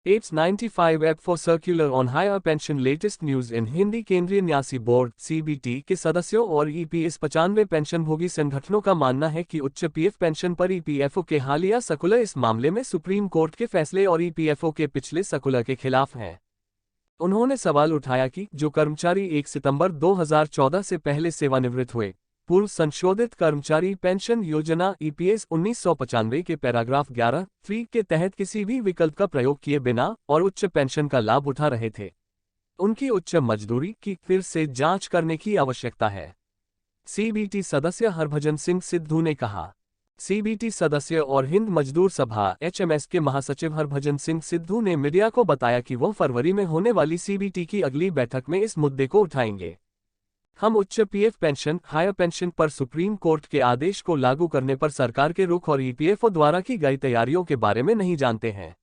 APS 95 app for circular on higher pension latest news in Hindi. केंद्रीय न्यासी board CBT के सदस्यों और ईपीएस 95 पेंशनभोगी संगठनों का मानना है कि उच्च पीएफ पेंशन पर ईपीएफओ के हालिया सर्कुलर इस मामले में सुप्रीम कोर्ट के फैसले और ईपीएफओ के पिछले सर्कुलर के खिलाफ है। उन्होंने सवाल उठाया कि जो कर्मचारी 1 सितंबर 2014 से पहले सेवानिवृत्त हुए, पूर्व संशोधित कर्मचारी पेंशन योजना ईपीएस 1995 के पैराग्राफ 11(3) के तहत किसी भी विकल्प का प्रयोग किए बिना और उच्च पेंशन का लाभ उठा रहे थे, उनकी उच्च मजदूरी की फिर से जांच करने की आवश्यकता है। सीबीटी सदस्य हरभजन सिंह सिद्धू ने कहा। सीबीटी सदस्य और हिंद मजदूर सभा एचएमएस के महासचिव हरभजन सिंह सिद्धू ने मीडिया को बताया कि वो फरवरी में होने वाली सीबीटी की अगली बैठक में इस मुद्दे को उठाएंगे। हम उच्च पीएफ पेंशन हायर पेंशन पर सुप्रीम कोर्ट के आदेश को लागू करने पर सरकार के रुख और ईपीएफओ द्वारा की गई तैयारियों के बारे में नहीं जानते हैं।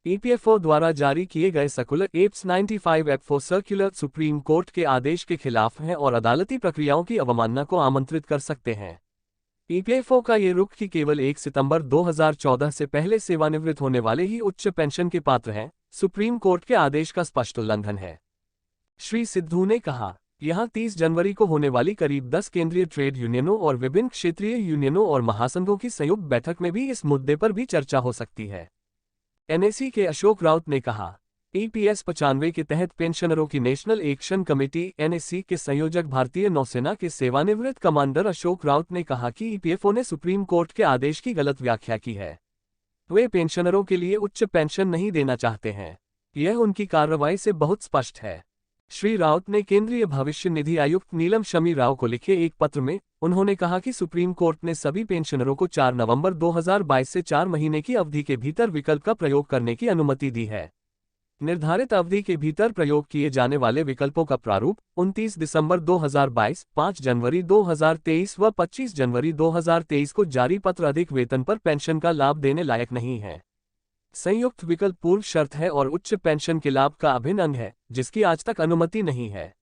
ईपीएफओ द्वारा जारी किए गए circular apps 95 app for circular supreme court के आदेश के खिलाफ हैं और अदालती प्रक्रियाओं की अवमानना को आमंत्रित कर सकते हैं। ईपीएफओ का ये रुख कि केवल 1 सितंबर 2014 से पहले सेवानिवृत्त होने वाले ही उच्च पेंशन के पात्र हैं, सुप्रीम कोर्ट के आदेश का स्पष्ट उल्लंघन है। श्री सिद्धू ने कहा, यहां 30 जनवरी को होने वाली करीब 10 केंद्रीय ट्रेड यूनियनों और विभिन्न क्षेत्रीय यूनियनों और महासंघों की संयुक्त बैठक में भी इस मुद्दे पर भी चर्चा हो सकती है। एनएसी के अशोक राउत ने कहा, ईपीएस 95 के तहत पेंशनरों की नेशनल एक्शन कमेटी एनएसी के संयोजक भारतीय नौसेना के सेवानिवृत्त कमांडर अशोक राउत ने कहा कि ईपीएफओ ने सुप्रीम कोर्ट के आदेश की गलत व्याख्या की है। वे पेंशनरों के लिए उच्च पेंशन नहीं देना चाहते हैं। यह उनकी कार्रवाई से बहुत स्पष्ट है। श्री राउत ने केंद्रीय भविष्य निधि आयुक्त नीलम शमी राव को लिखे एक पत्र में उन्होंने कहा कि सुप्रीम कोर्ट ने सभी पेंशनरों को 4 नवंबर 2022 से 4 महीने की अवधि के भीतर विकल्प का प्रयोग करने की अनुमति दी है। निर्धारित अवधि के भीतर प्रयोग किए जाने वाले विकल्पों का प्रारूप 29 दिसंबर 2022, 5 जनवरी 2023 व 25 जनवरी 2023 को जारी पत्र अधिक वेतन पर पेंशन का लाभ देने लायक नहीं है। संयुक्त विकल्प पूर्व शर्त है और उच्च पेंशन के लाभ का अभिन्न अंग है, जिसकी आज तक अनुमति नहीं है।